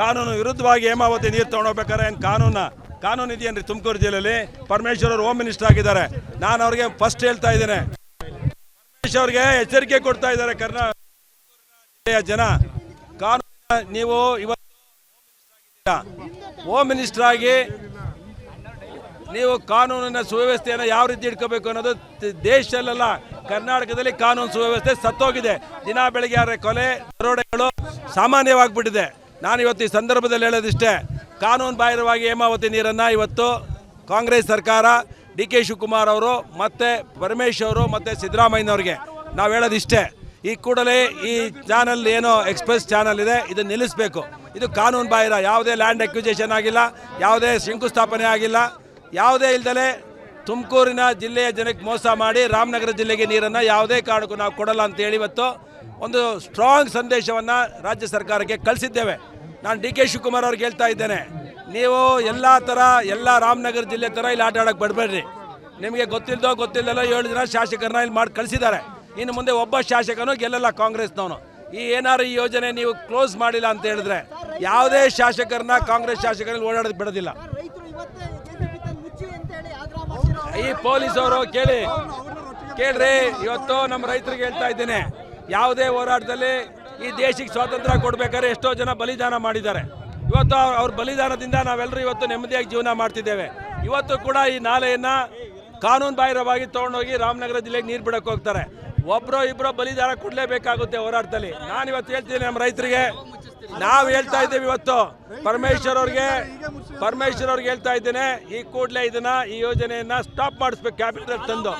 ಕಾನೂನು ವಿರುದ್ಧವಾಗಿ ಹೇಮಾವತಿ ನೀರು ತೊಗೊಂಡೋಗ್ಬೇಕಾರೆ ಏನು ಕಾನೂನು ಇದೆಯೇನ್ರಿ? ತುಮಕೂರು ಜಿಲ್ಲೆಯಲ್ಲಿ ಪರಮೇಶ್ವರ್ ಅವರು ಹೋಮ್ ಮಿನಿಸ್ಟರ್ ಆಗಿದ್ದಾರೆ. ನಾನು ಅವ್ರಿಗೆ ಫಸ್ಟ್ ಹೇಳ್ತಾ ಇದ್ದೇನೆ, ಪರಮೇಶ್ವರ್ ಅವ್ರಿಗೆ ಎಚ್ಚರಿಕೆ ಕೊಡ್ತಾ ಇದ್ದಾರೆ ಕರ್ನಾಟಕ ಜನ. ಕಾನೂನು ನೀವು ಇವತ್ತು ಹೋಮ್ ಮಿನಿಸ್ಟರ್ ಆಗಿ ನೀವು ಕಾನೂನಿನ ಸುವ್ಯವಸ್ಥೆಯನ್ನು ಯಾವ ರೀತಿ ಇಟ್ಕೋಬೇಕು ಅನ್ನೋದು ದೇಶದಲ್ಲೆಲ್ಲ ಕರ್ನಾಟಕದಲ್ಲಿ ಕಾನೂನು ಸುವ್ಯವಸ್ಥೆ ಸತ್ತೋಗಿದೆ. ದಿನ ಬೆಳಗ್ಗೆ ಯಾರ ಕೊಲೆ ದರೋಡೆಗಳು ಸಾಮಾನ್ಯವಾಗಿಬಿಟ್ಟಿದೆ. ನಾನು ಇವತ್ತು ಈ ಸಂದರ್ಭದಲ್ಲಿ ಹೇಳೋದಿಷ್ಟೇ, ಕಾನೂನು ಬಾಹಿರವಾಗಿ ಹೇಮಾವತಿ ನೀರನ್ನು ಇವತ್ತು ಕಾಂಗ್ರೆಸ್ ಸರ್ಕಾರ ಡಿ.ಕೆ. ಶಿವಕುಮಾರ್ ಅವರು ಮತ್ತು ಪರಮೇಶ್ವರ್ ಅವರು ಮತ್ತು ಸಿದ್ದರಾಮಯ್ಯನವ್ರಿಗೆ ನಾವು ಹೇಳೋದಿಷ್ಟೇ, ಈ ಕೂಡಲೇ ಈ ಚಾನಲ್ ಏನೋ ಎಕ್ಸ್ಪ್ರೆಸ್ ಚಾನಲ್ ಇದೆ, ಇದನ್ನು ನಿಲ್ಲಿಸಬೇಕು. ಇದು ಕಾನೂನು ಬಾಹಿರ, ಯಾವುದೇ ಲ್ಯಾಂಡ್ ಅಕ್ವಿಜೇಷನ್ ಆಗಿಲ್ಲ, ಯಾವುದೇ ಶಂಕುಸ್ಥಾಪನೆ ಆಗಿಲ್ಲ, ಯಾವುದೇ ಇಲ್ದಲೆ ತುಮಕೂರಿನ ಜಿಲ್ಲೆಯ ಜನಕ್ಕೆ ಮೋಸ ಮಾಡಿ ರಾಮನಗರ ಜಿಲ್ಲೆಗೆ ನೀರನ್ನು ಯಾವುದೇ ಕಾರಣಕ್ಕೂ ನಾವು ಕೊಡಲ್ಲ ಅಂತೇಳಿ ಇವತ್ತು ಒಂದು ಸ್ಟ್ರಾಂಗ್ ಸಂದೇಶವನ್ನು ರಾಜ್ಯ ಸರ್ಕಾರಕ್ಕೆ ಕಳಿಸಿದ್ದೇವೆ. ನಾನು ಡಿ.ಕೆ. ಶಿವಕುಮಾರ್ ಅವ್ರಿಗೆ ಹೇಳ್ತಾ ಇದ್ದೇನೆ, ನೀವು ಎಲ್ಲ ರಾಮನಗರ ಜಿಲ್ಲೆ ಥರ ಇಲ್ಲಿ ಆಟ ಆಡೋಕ್ಕೆ ಬಡಬೇಡ್ರಿ. ನಿಮಗೆ ಗೊತ್ತಿಲ್ಲದೋ 7 ಜನ ಶಾಸಕರನ್ನ ಇಲ್ಲಿ ಮಾಡಿ ಕಳಿಸಿದ್ದಾರೆ. ಇನ್ನು ಮುಂದೆ ಒಬ್ಬ ಶಾಸಕನೂ ಗೆಲ್ಲಲ್ಲ ಕಾಂಗ್ರೆಸ್ನವನು. ಈ ಏನಾರು ಈ ಯೋಜನೆ ನೀವು ಕ್ಲೋಸ್ ಮಾಡಿಲ್ಲ ಅಂತ ಹೇಳಿದ್ರೆ ಯಾವುದೇ ಶಾಸಕರನ್ನ ಕಾಂಗ್ರೆಸ್ ಶಾಸಕರಲ್ಲಿ ಓಡಾಡೋದು ಬಿಡೋದಿಲ್ಲ. ಈ ಪೊಲೀಸ್ ಅವರು ಕೇಳ್ರಿ, ಇವತ್ತು ನಮ್ಮ ರೈತರಿಗೆ ಹೇಳ್ತಾ ಇದ್ದೇನೆ, ಯಾವುದೇ ಹೋರಾಟದಲ್ಲಿ ಈ ದೇಶಕ್ಕೆ ಸ್ವಾತಂತ್ರ್ಯ ಕೊಡ್ಬೇಕಾದ್ರೆ ಎಷ್ಟೋ ಜನ ಬಲಿದಾನ ಮಾಡಿದ್ದಾರೆ. ಇವತ್ತು ಅವ್ರ ಬಲಿದಾನದಿಂದ ನಾವೆಲ್ಲರೂ ಇವತ್ತು ನೆಮ್ಮದಿಯಾಗಿ ಜೀವನ ಮಾಡ್ತಿದ್ದೇವೆ. ಇವತ್ತು ಕೂಡ ಈ ನಾಲೆಯನ್ನು ಕಾನೂನು ಬಾಹಿರವಾಗಿ ತೊಗೊಂಡೋಗಿ ರಾಮನಗರ ಜಿಲ್ಲೆಗೆ ನೀರು ಬಿಡಕ್ಕೆ ಹೋಗ್ತಾರೆ. ಒಬ್ಬರೋ ಇಬ್ಬರೋ ಬಲಿದಾನ ಕೊಡಲೇಬೇಕಾಗುತ್ತೆ ಹೋರಾಟದಲ್ಲಿ. ನಾನು ಇವತ್ತು ಹೇಳ್ತೀನಿ ನಮ್ಮ ರೈತರಿಗೆ, ನಾವು ಹೇಳ್ತಾ ಇದ್ದೇವೆ ಇವತ್ತು ಪರಮೇಶ್ವರ್ ಅವ್ರಿಗೆ ಹೇಳ್ತಾ ಇದ್ದೇನೆ, ಈ ಕೂಡಲೇ ಈ ಯೋಜನೆಯನ್ನು ಸ್ಟಾಪ್ ಮಾಡಿಸ್ಬೇಕು. ಕ್ಯಾಬಿನೆಟ್ ತಂದು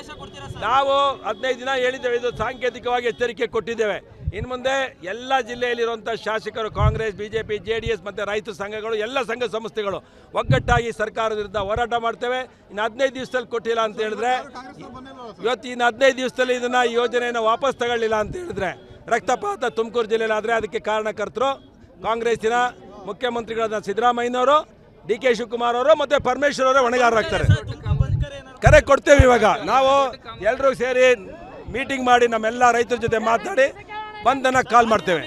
ನಾವು 15 ದಿನ ಹೇಳಿದ್ದೇವೆ, ಇದು ಸಾಂಕೇತಿಕವಾಗಿ ಎಚ್ಚರಿಕೆ ಕೊಟ್ಟಿದ್ದೇವೆ. ಇನ್ನು ಮುಂದೆ ಎಲ್ಲ ಜಿಲ್ಲೆಯಲ್ಲಿರುವಂಥ ಶಾಸಕರು ಕಾಂಗ್ರೆಸ್, ಬಿಜೆಪಿ, JDS ಮತ್ತು ರೈತ ಸಂಘಗಳು, ಎಲ್ಲ ಸಂಘ ಸಂಸ್ಥೆಗಳು ಒಗ್ಗಟ್ಟಾಗಿ ಸರ್ಕಾರದ ವಿರುದ್ಧ ಹೋರಾಟ ಮಾಡ್ತೇವೆ. ಇನ್ನು 15 ದಿವಸದಲ್ಲಿ ಕೊಟ್ಟಿಲ್ಲ ಅಂತ ಹೇಳಿದ್ರೆ, ಇವತ್ತು ಇನ್ನು 15 ದಿವಸದಲ್ಲಿ ಈ ಯೋಜನೆಯನ್ನು ವಾಪಸ್ ತಗೊಳ್ಳಿಲ್ಲ ಅಂತ ಹೇಳಿದ್ರೆ ರಕ್ತಪಾತ ತುಮಕೂರು ಜಿಲ್ಲೆಯಲ್ಲಿ ಆದರೆ ಅದಕ್ಕೆ ಕಾರಣಕರ್ತರು ಕಾಂಗ್ರೆಸ್ಸಿನ ಮುಖ್ಯಮಂತ್ರಿಗಳಾದ ಸಿದ್ದರಾಮಯ್ಯನವರು, ಡಿ.ಕೆ. ಶಿವಕುಮಾರ್ ಅವರು ಮತ್ತು ಪರಮೇಶ್ವರ್ ಅವರೇ ಹೊಣೆಗಾರರಾಗ್ತಾರೆ. ಕರೆ ಕೊಡ್ತೇವೆ. ಇವಾಗ ನಾವು ಎಲ್ಲರೂ ಸೇರಿ ಮೀಟಿಂಗ್ ಮಾಡಿ ನಮ್ಮೆಲ್ಲ ರೈತರ ಜೊತೆ ಮಾತಾಡಿ ಬಂದನ್ನು ಕಾಲ್ ಮಾಡ್ತೇವೆ.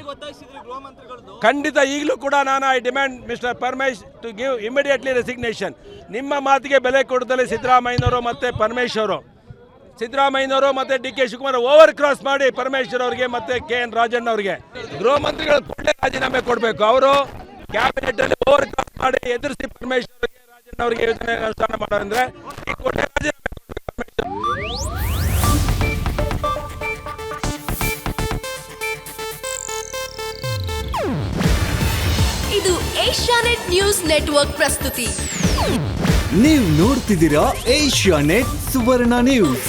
ಖಂಡಿತ ಈಗಲೂ ಕೂಡ I demand mister Paramesh to give immediately resignation. ನಿಮ್ಮ ಮಾತಿಗೆ ಬೆಲೆ ಕೊಡದಲ್ಲಿ ಸಿದ್ದರಾಮಯ್ಯನವರು ಮತ್ತು ಸಿದ್ದರಾಮಯ್ಯನವರು ಮತ್ತು ಡಿ.ಕೆ. ಶಿವಕುಮಾರ್ ಓವರ್ ಕ್ರಾಸ್ ಮಾಡಿ ಪರಮೇಶ್ವರ್ ಅವರಿಗೆ ಮತ್ತು KN ರಾಜಣ್ಣ ಅವರಿಗೆ ಗೃಹ ಮಂತ್ರಿಗಳು ಕೂಡಲೇ ರಾಜೀನಾಮೆ ಕೊಡಬೇಕು. ಅವರು ಕ್ಯಾಬಿನೆಟ್ ಅಲ್ಲಿ ಓವರ್ ಕ್ರಾಸ್ ಮಾಡಿ ಎದುರಿಸಿ ಪರಮೇಶ್ವರ್ ಅವರಿಗೆ, ರಾಜಣ್ಣ ಅವರಿಗೆ ಯೋಜನೆ ಅನುಷ್ಠಾನ ಮಾಡೋದಂದ್ರೆ ಈ ಕೂಡಲೇ ರಾಜೀನಾಮೆ ಕೊಡಬೇಕು. ಇದು ಏಷ್ಯಾನೆಟ್ ನ್ಯೂಸ್ ನೆಟ್ವರ್ಕ್ ಪ್ರಸ್ತುತಿ. ನೀವು ನೋಡ್ತಿದ್ದೀರಾ ಏಷ್ಯಾನೆಟ್ ಸುವರ್ಣ ನ್ಯೂಸ್.